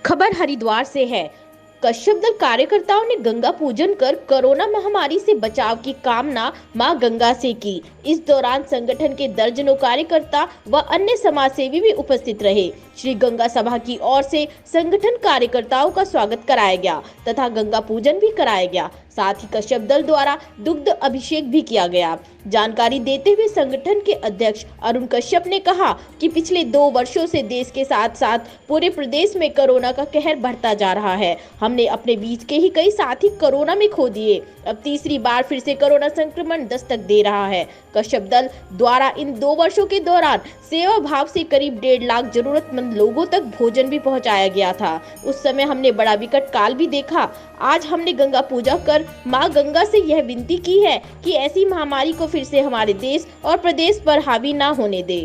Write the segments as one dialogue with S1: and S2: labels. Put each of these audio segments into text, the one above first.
S1: खबर हरिद्वार से है। कश्यप दल कार्यकर्ताओं ने गंगा पूजन कर कोरोना महामारी से बचाव की कामना मां गंगा से की। इस दौरान संगठन के दर्जनों कार्यकर्ता व अन्य समाजसेवी भी उपस्थित रहे। श्री गंगा सभा की ओर से संगठन कार्यकर्ताओं का स्वागत कराया गया तथा गंगा पूजन भी कराया गया। साथ ही कश्यप दल द्वारा दुग्ध अभिषेक भी किया गया। जानकारी देते हुए संगठन के अध्यक्ष अरुण कश्यप ने कहा कि पिछले 2 वर्षों से देश के साथ साथ पूरे प्रदेश में कोरोना का कहर बढ़ता जा रहा है। हमने अपने बीच के ही कई साथी कोरोना में खो दिए। अब तीसरी बार फिर से कोरोना संक्रमण दस्तक दे रहा है। कश्यप दल द्वारा इन 2 वर्षों के दौरान सेवा भाव से करीब 1.5 लाख जरूरतमंद लोगों तक भोजन भी पहुंचाया गया था। उस समय हमने बड़ा विकट काल भी देखा। आज हमने गंगा पूजा कर मां गंगा से यह विनती की है कि ऐसी महामारी को फिर से हमारे देश और प्रदेश पर हावी ना होने दे।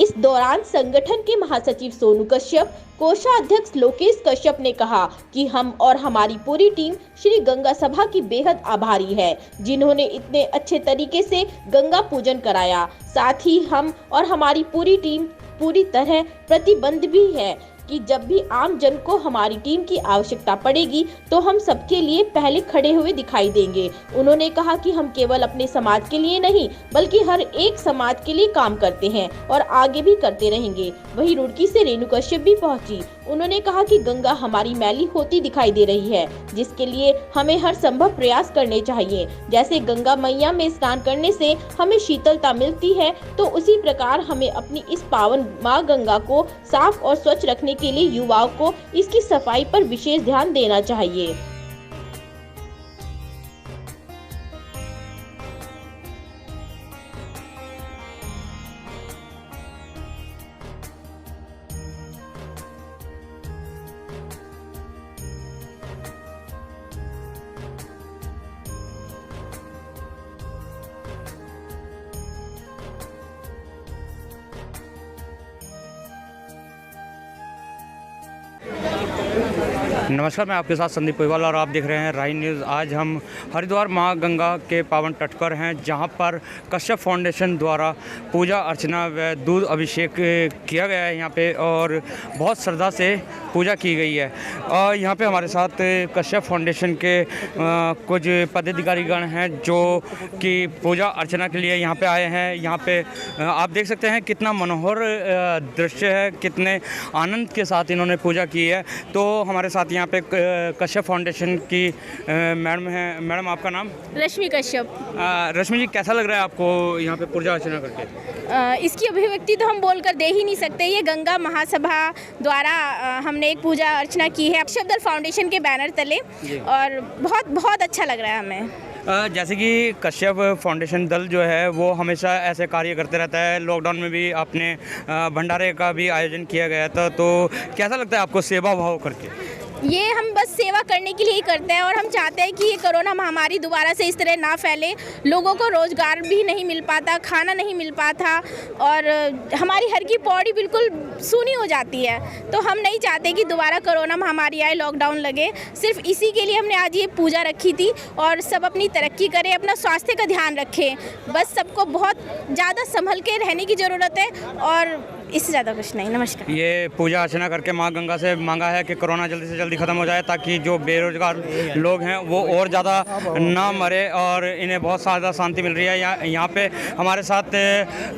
S1: इस दौरान संगठन के महासचिव सोनू कश्यप, कोषाध्यक्ष लोकेश कश्यप ने कहा कि हम और हमारी पूरी टीम श्री गंगा सभा की बेहद आभारी है, जिन्होंने इतने अच्छे तरीके से गंगा पूजन कराया। साथ ही हम और हमारी पूरी टीम पूरी तरह प्रतिबद्ध भी है कि जब भी आम जन को हमारी टीम की आवश्यकता पड़ेगी तो हम सबके लिए पहले खड़े हुए दिखाई देंगे। उन्होंने कहा कि हम केवल अपने समाज के लिए नहीं बल्कि हर एक समाज के लिए काम करते हैं और आगे भी करते रहेंगे। वहीं रुड़की से रेणु कश्यप भी पहुंची। उन्होंने कहा कि गंगा हमारी मैली होती दिखाई दे रही है, जिसके लिए हमें हर संभव प्रयास करने चाहिए। जैसे गंगा मैया में स्नान करने से हमें शीतलता मिलती है, तो उसी प्रकार हमें अपनी इस पावन माँ गंगा को साफ और स्वच्छ रखने के लिए युवाओं को इसकी सफाई पर विशेष ध्यान देना चाहिए।
S2: नमस्कार, मैं आपके साथ संदीप पोईवाल और आप देख रहे हैं राही न्यूज़। आज हम हरिद्वार माँ गंगा के पावन तट पर हैं, जहां पर कश्यप फाउंडेशन द्वारा पूजा अर्चना व दूध अभिषेक किया गया है यहाँ पे, और बहुत श्रद्धा से पूजा की गई है। और यहाँ पे हमारे साथ कश्यप फाउंडेशन के कुछ पदाधिकारीगण हैं जो कि पूजा अर्चना के लिए यहाँ पे आए हैं। यहाँ पे आप देख सकते हैं कितना मनोहर दृश्य है, कितने आनंद के साथ इन्होंने पूजा की है। तो हमारे साथ यहाँ पे कश्यप फाउंडेशन की मैडम हैं। मैडम, आपका नाम?
S3: रश्मि कश्यप।
S2: रश्मि जी, कैसा लग रहा है आपको यहाँ पे पूजा अर्चना करके?
S3: इसकी अभिव्यक्ति तो हम बोलकर दे ही नहीं सकते। ये गंगा महासभा द्वारा हमने एक पूजा अर्चना की है कश्यप दल फाउंडेशन के बैनर तले, और बहुत बहुत अच्छा लग रहा है हमें।
S2: जैसे कि कश्यप फाउंडेशन दल जो है वो हमेशा ऐसे कार्य करते रहता है। लॉकडाउन में भी आपने भंडारे का भी आयोजन किया गया था, तो कैसा लगता है आपको सेवा भाव करके?
S3: ये हम बस सेवा करने के लिए ही करते हैं, और हम चाहते हैं कि ये कोरोना महामारी दोबारा से इस तरह ना फैले। लोगों को रोज़गार भी नहीं मिल पाता, खाना नहीं मिल पाता, और हमारी हर की पौड़ी बिल्कुल सूनी हो जाती है। तो हम नहीं चाहते कि दोबारा कोरोना महामारी आए, लॉकडाउन लगे। सिर्फ इसी के लिए हमने आज ये पूजा रखी थी, और सब अपनी तरक्की करें, अपना स्वास्थ्य का ध्यान रखें। बस सबको बहुत ज़्यादा संभल के रहने की ज़रूरत है, और इससे ज़्यादा कुछ नहीं। नमस्कार।
S2: ये पूजा अर्चना करके माँ गंगा से मांगा है कि कोरोना जल्दी से जल्दी ख़त्म हो जाए, ताकि जो बेरोजगार लोग हैं वो और ज़्यादा ना मरे, और इन्हें बहुत ज़्यादा शांति मिल रही है। यहाँ पे हमारे साथ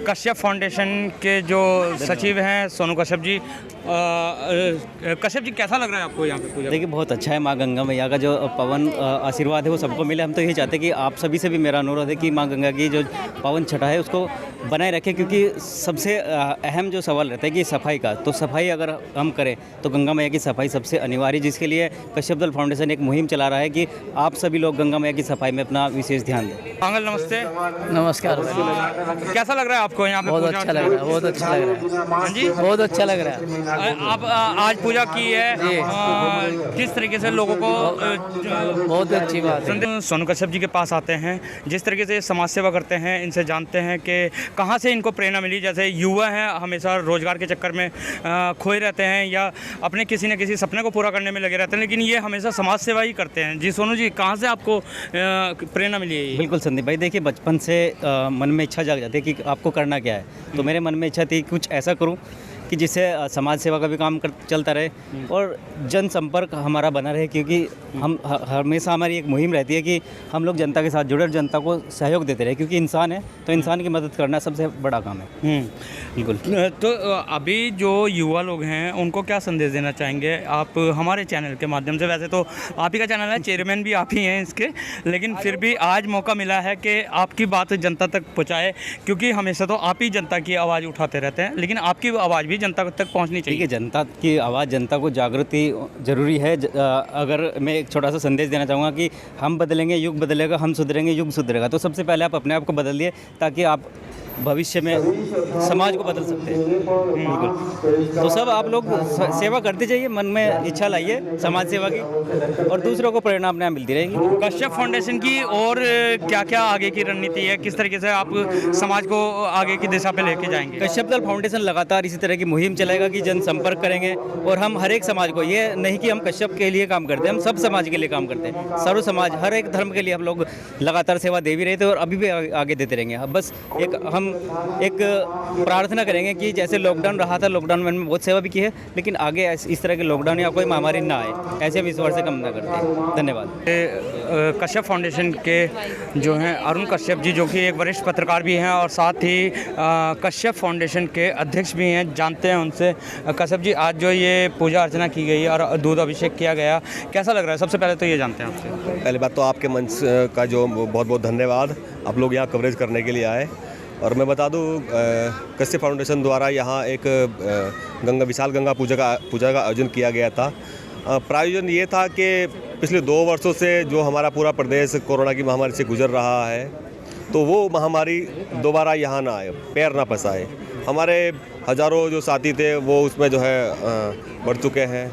S2: कश्यप फाउंडेशन के जो सचिव हैं सोनू कश्यप जी। कश्यप जी, कैसा लग रहा है आपको यहाँ पे पूजा?
S4: देखिए, बहुत अच्छा है। माँ गंगा मैया का जो पवन आशीर्वाद है वो सबको मिले। हम तो यही चाहते हैं कि आप सभी से भी मेरा अनुरोध है कि माँ गंगा की जो पावन छटा है उसको बनाए रखें, क्योंकि सबसे अहम जो सवाल रहता है कि सफाई का, तो सफाई अगर हम करें तो गंगा मैया की सफाई सबसे अनिवार्य, जिसके लिए कश्यप दल फाउंडेशन एक मुहिम चला रहा है कि आप सभी लोग गंगा मैया की सफाई में अपना विशेष ध्यान दें।
S2: अंकल नमस्ते।
S5: नमस्कार।
S2: कैसा लग रहा है आपको यहाँ पे?
S5: बहुत अच्छा लग रहा है, बहुत अच्छा लग रहा है।
S2: हाँ जी,
S5: बहुत अच्छा लग रहा है।
S2: आप आज पूजा की है, किस तरीके से लोगों को?
S5: बहुत अच्छी बात है।
S2: सोनू कश्यप जी के पास आते हैं, जिस तरीके से समाज सेवा करते हैं, इनसे जानते हैं कि कहाँ से इनको प्रेरणा मिली। जैसे युवा हैं, हमेशा रोजगार के चक्कर में खोए रहते हैं या अपने किसी न किसी सपने को पूरा करने में लगे रहते हैं, लेकिन ये हमेशा समाज सेवा ही करते हैं। जी सोनू जी, कहाँ से आपको प्रेरणा मिली है?
S4: बिल्कुल संदीप भाई, देखिए बचपन से मन में इच्छा जाग जाती है कि आपको करना क्या है। तो मेरे मन में इच्छा थी कुछ ऐसा करूं कि जिससे समाज सेवा का भी काम चलता रहे और जनसंपर्क हमारा बना रहे, क्योंकि हम हमेशा हमारी एक मुहिम रहती है कि हम लोग जनता के साथ जुड़े और जनता को सहयोग देते रहे, क्योंकि इंसान है तो इंसान की मदद करना सबसे बड़ा काम है। बिल्कुल।
S2: तो अभी जो युवा लोग हैं उनको क्या संदेश देना चाहेंगे आप हमारे चैनल के माध्यम से? वैसे तो आप ही का चैनल है, चेयरमैन भी आप ही हैं इसके, लेकिन फिर भी आज मौका मिला है कि आपकी बात जनता तक पहुँचाए, क्योंकि हमेशा तो आप ही जनता की आवाज़ उठाते रहते हैं, लेकिन आपकी आवाज़ भी जनता तक पहुँचनी चाहिए।
S4: ठीक है, जनता की आवाज़, जनता को जागृति जरूरी है। अगर मैं एक छोटा सा संदेश देना चाहूँगा कि हम बदलेंगे युग बदलेगा, हम सुधरेंगे युग सुधरेगा। तो सबसे पहले आप अपने आप को बदलिए ताकि आप भविष्य में समाज को बदल सकते हैं। बिल्कुल। तो सब आप लोग सेवा करते जाइए, मन में इच्छा लाइए समाज सेवा की, और दूसरों को प्रेरणा अपने आप मिलती रहेगी।
S2: कश्यप फाउंडेशन की और क्या क्या आगे की रणनीति है, किस तरीके से आप समाज को आगे की दिशा पे लेके जाएंगे?
S4: कश्यप दल फाउंडेशन लगातार इसी तरह की मुहिम चलाएगा कि जनसंपर्क करेंगे, और हम हर एक समाज को, ये नहीं कि हम कश्यप के लिए काम करते हैं, हम सब समाज के लिए काम करते हैं। सर्व समाज, हर एक धर्म के लिए हम लोग लगातार सेवा दे भी रहे थे और अभी भी आगे देते रहेंगे। अब बस हम एक प्रार्थना करेंगे कि जैसे लॉकडाउन रहा था, लॉकडाउन में बहुत सेवा भी की है, लेकिन आगे इस तरह के लॉकडाउन या कोई महामारी ना आए, ऐसे हम ईश्वर से कामना करते हैं। धन्यवाद।
S2: कश्यप फाउंडेशन के जो हैं अरुण कश्यप जी, जो कि एक वरिष्ठ पत्रकार भी हैं और साथ ही कश्यप फाउंडेशन के अध्यक्ष भी हैं, जानते हैं उनसे। कश्यप जी, आज जो ये पूजा अर्चना की गई और दूध अभिषेक किया गया, कैसा लग रहा है? सबसे पहले तो ये जानते हैं आपसे।
S6: पहली बात तो आपके मंच का जो बहुत बहुत धन्यवाद, आप लोग यहाँ कवरेज करने के लिए आए। और मैं बता दूँ, कश्यप फाउंडेशन द्वारा यहाँ एक विशाल गंगा पूजा का आयोजन किया गया था। प्रायोजन ये था कि पिछले 2 वर्षों से जो हमारा पूरा प्रदेश कोरोना की महामारी से गुजर रहा है, तो वो महामारी दोबारा यहाँ ना आए, पैर ना फंसाए। हमारे हज़ारों जो साथी थे वो उसमें जो है बढ़ चुके हैं,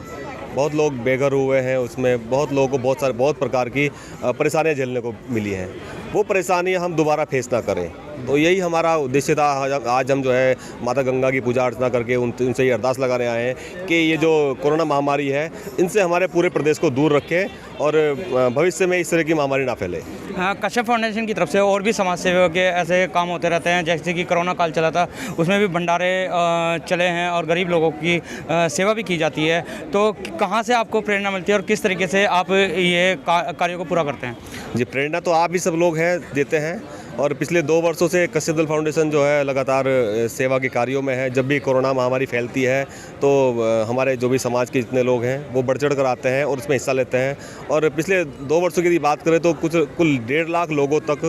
S6: बहुत लोग बेघर हुए हैं, उसमें बहुत लोगों को बहुत प्रकार की परेशानियाँ झेलने को मिली हैं। वो परेशानियाँ हम दोबारा फेस ना करें, तो यही हमारा उद्देश्य था। आज हम जो है माता गंगा की पूजा अर्चना करके उनसे ये अरदास लगाने आए हैं कि ये जो कोरोना महामारी है, इनसे हमारे पूरे प्रदेश को दूर रखें और भविष्य में इस तरह की महामारी ना फैले।
S2: कश्यप फाउंडेशन की तरफ से और भी समाज सेवा के ऐसे काम होते रहते हैं, जैसे कि कोरोना काल चला था, उसमें भी भंडारे चले हैं और गरीब लोगों की सेवा भी की जाती है। तो कहाँ से आपको प्रेरणा मिलती है और किस तरीके से आप ये कार्यों को पूरा करते हैं?
S6: जी, प्रेरणा तो आप ही सब लोग हैं, देते हैं। और पिछले 2 वर्षों से कश्यप दल फाउंडेशन जो है लगातार सेवा के कार्यों में है। जब भी कोरोना महामारी फैलती है तो हमारे जो भी समाज के जितने लोग हैं वो बढ़ चढ़ कर आते हैं और उसमें हिस्सा लेते हैं। और पिछले 2 वर्षों की बात करें तो कुल 1.5 लाख लोगों तक,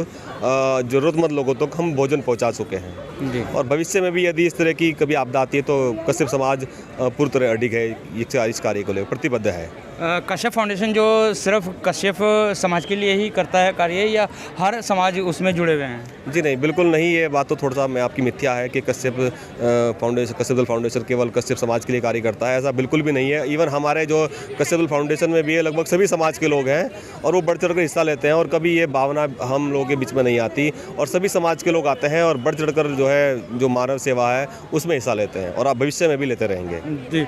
S6: ज़रूरतमंद लोगों तक हम भोजन पहुंचा चुके हैं जी। और भविष्य में भी यदि इस तरह की कभी आपदा आती है तो कश्यप समाज पूरी तरह अडिग है, इस कार्य को लेकर प्रतिबद्ध है।
S2: कश्यप फाउंडेशन जो सिर्फ कश्यप समाज के लिए ही करता है कार्य, या हर समाज उसमें जुड़े हुए हैं?
S6: जी नहीं, बिल्कुल नहीं। ये बात तो थोड़ा सा मैं आपकी मिथ्या है कि कश्यप दल फाउंडेशन केवल कश्यप समाज के लिए कार्य करता है, ऐसा बिल्कुल भी नहीं है। इवन हमारे जो कश्यप दल फाउंडेशन में भी है, लगभग सभी समाज के लोग हैं और वो बढ़ चढ़ कर हिस्सा लेते हैं, और कभी ये भावना हम लोगों के बीच में नहीं आती, और सभी समाज के लोग आते हैं और बढ़ चढ़ कर जो है जो मानव सेवा है उसमें हिस्सा लेते हैं, और आप भविष्य में भी लेते रहेंगे
S2: जी।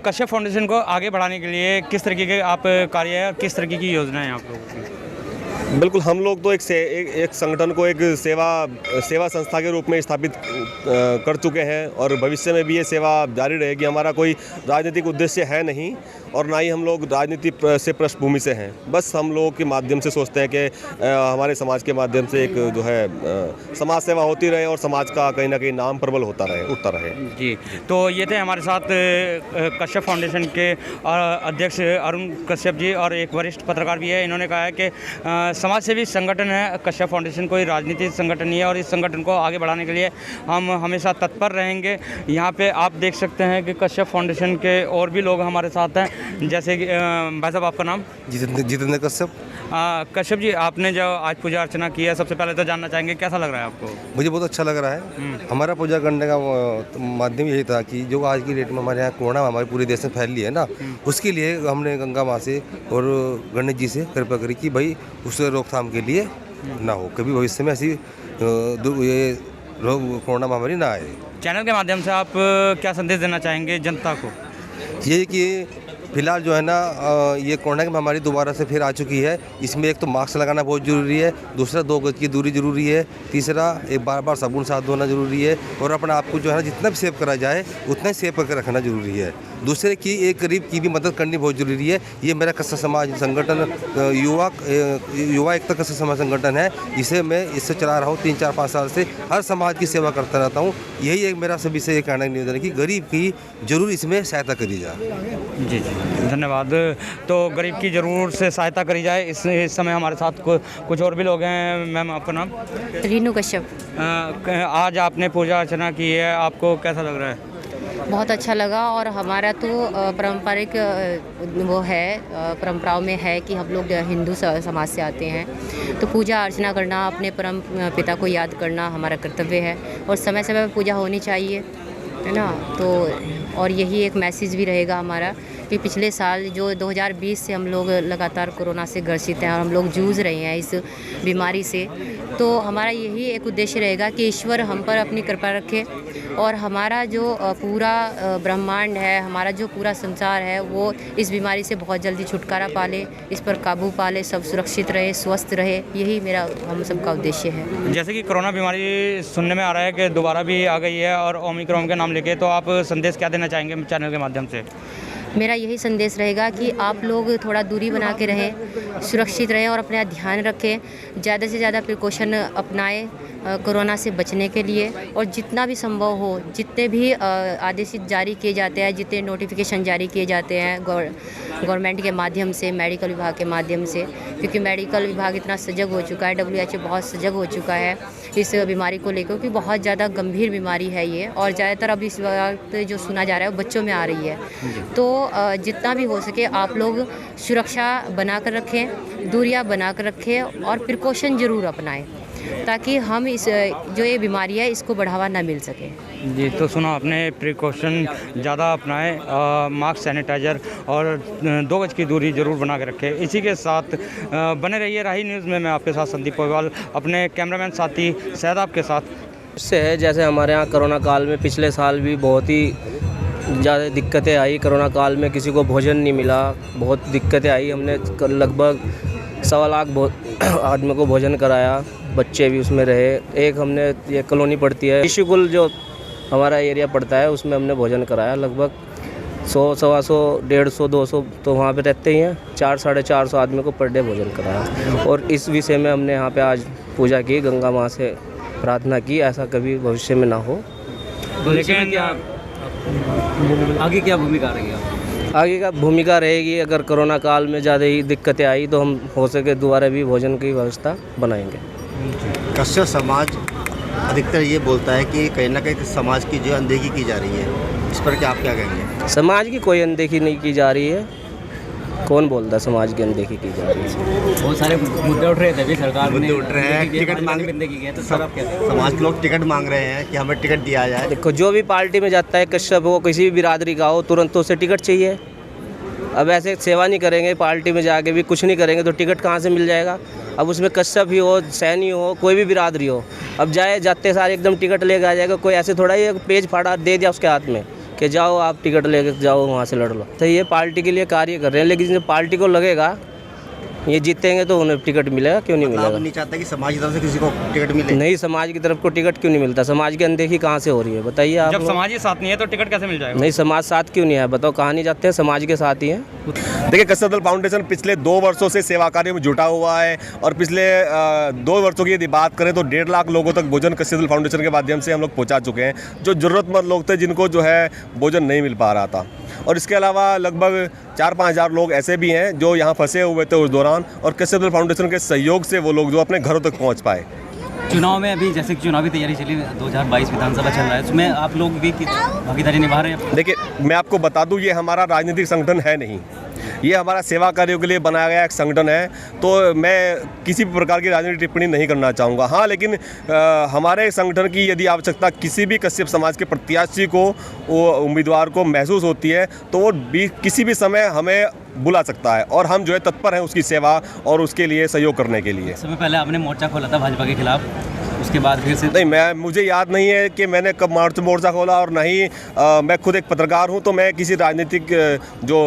S2: कश्यप फाउंडेशन को आगे बढ़ाने के लिए किस तरीके के आप कार्य है और किस तरीके की योजना है आप लोगों की?
S6: बिल्कुल, हम लोग तो एक संगठन को एक सेवा संस्था के रूप में स्थापित कर चुके हैं, और भविष्य में भी ये सेवा जारी रहेगी। हमारा कोई राजनीतिक उद्देश्य है नहीं, और ना ही हम लोग राजनीति से पृष्ठभूमि से हैं। बस हम लोगों के माध्यम से सोचते हैं कि हमारे समाज के माध्यम से एक जो है समाज सेवा होती रहे और समाज का कहीं ना कहीं नाम प्रबल होता रहे, उठता रहे
S2: जी। तो ये थे हमारे साथ कश्यप फाउंडेशन के अध्यक्ष अरुण कश्यप जी, और एक वरिष्ठ पत्रकार भी है। इन्होंने कहा है कि समाज सेवी संगठन है कश्यप फाउंडेशन, कोई राजनीतिक संगठन नहीं है, और इस संगठन को आगे बढ़ाने के लिए हम हमेशा तत्पर रहेंगे। यहाँ पे आप देख सकते हैं कि कश्यप फाउंडेशन के और भी लोग हमारे साथ हैं, जैसे कि भाई साहब, आपका नाम?
S7: जितेंद्र कश्यप।
S2: कश्यप जी, आपने जो आज पूजा अर्चना की है, सबसे पहले तो जानना चाहेंगे कैसा लग रहा है आपको?
S7: मुझे बहुत अच्छा लग रहा है। हमारा पूजा करने का माध्यम यही था कि जो आज की डेट में हमारे यहाँ कोरोना हमारे पूरे देश में फैल रही है ना, उसके लिए हमने गंगा माँ से और गणेश जी से कृपा करी कि भाई उससे रोकथाम के लिए ना हो, कभी भविष्य में ऐसी ये कोरोना महामारी ना आए।
S2: चैनल के माध्यम से आप क्या संदेश देना चाहेंगे जनता को?
S7: ये कि फिलहाल जो है ना ये कोरोना की महामारी दोबारा से फिर आ चुकी है। इसमें एक तो मास्क लगाना बहुत ज़रूरी है, दूसरा 2 गज की दूरी ज़रूरी है, तीसरा एक बार साबुन साथ धोना ज़रूरी है, और अपना आपको जो है ना जितना भी सेव करा जाए उतना ही सेव करके रखना ज़रूरी है। दूसरे की एक गरीब की भी मदद करनी बहुत ज़रूरी है। ये मेरा कस्सा समाज संगठन युवा एकता कस्सा समाज संगठन है, इसे मैं इससे चला रहा हूँ 3-4-5 साल से। हर समाज की सेवा करता रहता हूँ। यही एक मेरा सभी से एक कहना निवेदन है कि गरीब की जरूर इसमें सहायता करी जाए।
S2: जी जी धन्यवाद। तो गरीब की ज़रूर से सहायता करी जाए। इस समय हमारे साथ कुछ और भी लोग हैं। मैम आपका नाम?
S8: रीनू कश्यप।
S2: आज आपने पूजा अर्चना की है, आपको कैसा लग रहा है?
S8: बहुत अच्छा लगा। और हमारा तो पारंपरिक वो है, परंपराओं में है कि हम लोग हिंदू समाज से आते हैं, तो पूजा अर्चना करना, अपने परम पिता को याद करना हमारा कर्तव्य है, और समय समय पर पूजा होनी चाहिए, है ना। तो और यही एक मैसेज भी रहेगा हमारा कि पिछले साल जो 2020 से हम लोग लगातार कोरोना से ग्रसित हैं और हम लोग जूझ रहे हैं इस बीमारी से, तो हमारा यही एक उद्देश्य रहेगा कि ईश्वर हम पर अपनी कृपा रखे और हमारा जो पूरा ब्रह्मांड है, हमारा जो पूरा संसार है, वो इस बीमारी से बहुत जल्दी छुटकारा पा ले, इस पर काबू पा ले, सब सुरक्षित रहे, स्वस्थ रहे। यही मेरा हम सबका उद्देश्य है।
S2: जैसे कि कोरोना बीमारी सुनने में आ रहा है कि दोबारा भी आ गई है और ओमिक्रॉन के नाम लेके, तो आप संदेश क्या देना चाहेंगे चैनल के माध्यम से?
S8: मेरा यही संदेश रहेगा कि आप लोग थोड़ा दूरी बना के रहें, सुरक्षित रहें और अपना ध्यान रखें, ज़्यादा से ज़्यादा प्रिकॉशन अपनाएं कोरोना से बचने के लिए, और जितना भी संभव हो, जितने भी आदेश जारी किए जाते हैं, जितने नोटिफिकेशन जारी किए जाते हैं गवर्नमेंट के माध्यम से, मेडिकल विभाग के माध्यम से, क्योंकि मेडिकल विभाग इतना सजग हो चुका है, WHO बहुत सजग हो चुका है इस बीमारी को लेकर, क्योंकि बहुत ज़्यादा गंभीर बीमारी है ये, और ज़्यादातर अब इस वक्त जो सुना जा रहा है वो बच्चों में आ रही है। तो जितना भी हो सके आप लोग सुरक्षा बनाकर रखें, दूरियां बनाकर रखें और प्रिकॉशन ज़रूर अपनाएं, ताकि हम इस जो ये बीमारी है इसको बढ़ावा ना मिल सके।
S2: जी, तो सुना आपने, प्रिकॉशन ज़्यादा अपनाएं, मास्क, सैनिटाइज़र और 2 गज की दूरी ज़रूर बना के रखें। इसी के साथ बने रहिए राही न्यूज़ में। मैं आपके साथ संदीप पोईवाल, अपने कैमरामैन साथी सहदाब के साथ।
S9: इससे है जैसे हमारे यहाँ कोरोना काल में पिछले साल भी बहुत ही ज़्यादा दिक्कतें आई। कोरोना काल में किसी को भोजन नहीं मिला, बहुत दिक्कतें आई। हमने लगभग 1.25 लाख आदमी को भोजन कराया, बच्चे भी उसमें रहे। एक हमने ये कॉलोनी पड़ती है ऋषिकुल, जो हमारा एरिया पड़ता है, उसमें हमने भोजन कराया। लगभग 100, 125, 150, 200 तो वहाँ पे रहते ही हैं। 400-450 आदमी को पर डे भोजन कराया। और इस विषय में हमने यहाँ पे आज पूजा की, गंगा माँ से प्रार्थना की ऐसा कभी भविष्य में ना हो।
S4: लेकिन आगे क्या भूमिका रहेगी?
S9: आगे का भूमिका रहेगी, अगर कोरोना काल में ज़्यादा ही दिक्कतें आई तो हम हो सके दोबारा भी भोजन की व्यवस्था बनाएंगे।
S10: कश्यप समाज अधिकतर ये बोलता है कि कहीं ना कहीं समाज की जो अनदेखी की जा रही है, इस पर क्या आप क्या कहेंगे?
S9: समाज की कोई अनदेखी नहीं की जा रही है। कौन बोलता है समाज की अनदेखी की जा रही है?
S4: बहुत सारे मुद्दे उठ रहे थे अभी, सरकार
S10: मुद्दे उठ रहे हैं, टिकट मांग
S4: रहे, तो सर आप क्या?
S10: समाज के लोग टिकट मांग रहे हैं कि हमें टिकट दिया जाए।
S9: देखो, जो भी पार्टी में जाता है, कश्यप हो, किसी भी बिरादरी का हो, तुरंत तो उसे टिकट चाहिए। अब ऐसे सेवा नहीं करेंगे, पार्टी में जाके भी कुछ नहीं करेंगे तो टिकट कहाँ से मिल जाएगा? अब उसमें कश्यप ही हो, सैनी हो, कोई भी बिरादरी हो, अब जाते सारे एकदम टिकट लेके आ जाएगा। कोई ऐसे थोड़ा ही पेज फाड़ा दे दिया उसके हाथ में कि जाओ आप टिकट लेके जाओ, वहाँ से लड़ लो। तो ये पार्टी के लिए कार्य कर रहे हैं, लेकिन जब पार्टी को लगेगा ये जीतेंगे तो उन्हें टिकट मिलेगा, क्यों नहीं मिलेगा?
S10: नहीं चाहता कि समाज की तरफ से किसी को टिकट मिले?
S9: नहीं, समाज की तरफ को टिकट क्यों नहीं मिलता? समाज की अनदेखी कहाँ से हो रही है बताइए आप?
S2: जब समाज ही साथ नहीं है तो टिकट कैसे मिल जाएगा?
S9: नहीं, समाज साथ क्यों नहीं है बताओ? कहाँ नहीं जाते हैं? समाज के साथ ही हैं।
S6: देखिए, कश्यप दल फाउंडेशन पिछले 2 वर्षों से सेवा कार्य में जुटा हुआ है, और पिछले 2 वर्षों की यदि बात करें तो 1.5 लाख लोगों तक भोजन कश्यप दल फाउंडेशन के माध्यम से हम लोग पहुंचा चुके हैं, जो ज़रूरतमंद लोग थे, जिनको जो है भोजन नहीं मिल पा रहा था। और इसके अलावा लगभग 4-5 हज़ार लोग ऐसे भी हैं जो यहाँ फंसे हुए थे उस दौरान, और कश्यप दल फाउंडेशन के सहयोग से वो लोग जो अपने घरों तक पहुँच पाए।
S4: चुनाव में अभी जैसे कि चुनावी तैयारी चली, 2022 विधानसभा चल रहा है, उसमें आप लोग भी भागीदारी निभा रहे हैं?
S6: देखिए, मैं आपको बता दूं, ये हमारा राजनीतिक संगठन है नहीं, ये हमारा सेवा कार्यों के लिए बनाया गया एक संगठन है। तो मैं किसी भी प्रकार की राजनीतिक टिप्पणी नहीं करना चाहूँगा। हाँ, लेकिन हमारे संगठन की यदि आवश्यकता किसी भी कश्यप समाज के प्रत्याशी को, वो उम्मीदवार को महसूस होती है, तो वो किसी भी समय हमें बुला सकता है, और हम जो है तत्पर हैं उसकी सेवा और उसके लिए सहयोग करने के लिए।
S4: समय पहले आपने मोर्चा खोला था भाजपा के खिलाफ, उसके बाद फिर से?
S6: नहीं, मुझे याद नहीं है कि मैंने कब मोर्चा खोला, और नहीं मैं खुद एक पत्रकार हूं, तो मैं किसी राजनीतिक जो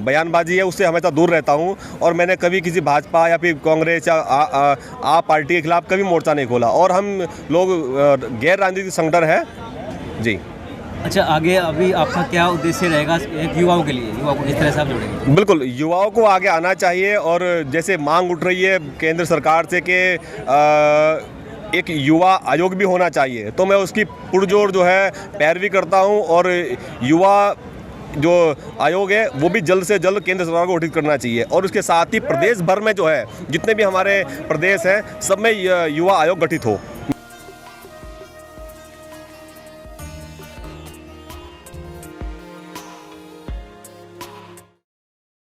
S6: बयानबाजी है उससे हमेशा दूर रहता हूं, और मैंने कभी किसी भाजपा या फिर कांग्रेस या आप पार्टी के खिलाफ कभी मोर्चा नहीं खोला, और हम लोग गैर राजनीतिक संगठन है जी।
S4: अच्छा, आगे अभी आपका क्या उद्देश्य रहेगा एक युवाओं के लिए? युवाओं को किस तरह से आप जोड़ेंगे?
S6: बिल्कुल, युवाओं को आगे आना चाहिए, और जैसे मांग उठ रही है केंद्र सरकार से कि एक युवा आयोग भी होना चाहिए, तो मैं उसकी पुरजोर जो है पैरवी करता हूं, और युवा जो आयोग है वो भी जल्द से जल्द केंद्र सरकार को गठित करना चाहिए, और उसके साथ ही प्रदेश भर में जो है जितने भी हमारे प्रदेश हैं सब में युवा आयोग गठित हो।